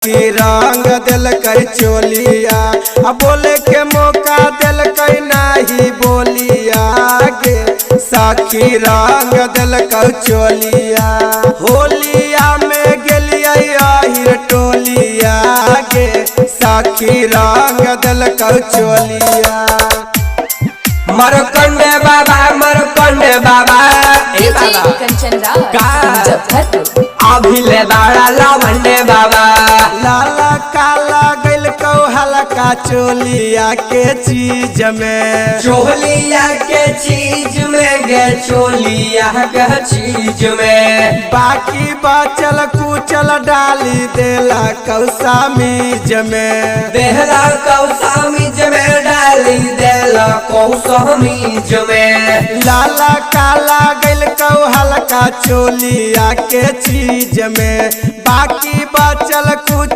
की रंग दिल कर चोलिया बोले के मौका दिल कर नहीं बोलिया गे साखी रंग दिल कर चोलिया होलिया में गेलिया टोलिया गे साखी रंग दिल कर चोलिया मरकंडे बाबा ए बाबा अभी ले बाड़ा लावंडे बाबा लाला काला गल को हल्का चोलिया के चीज में गे चोलिया के चीज में बाकी बचल कुचल डाली देला कौसा मीज में देहला कौसा मीज में डाली देला कौसा मीज में लाला काला गल को हल्का चोलिया के चीज में बाकी बचल कुछ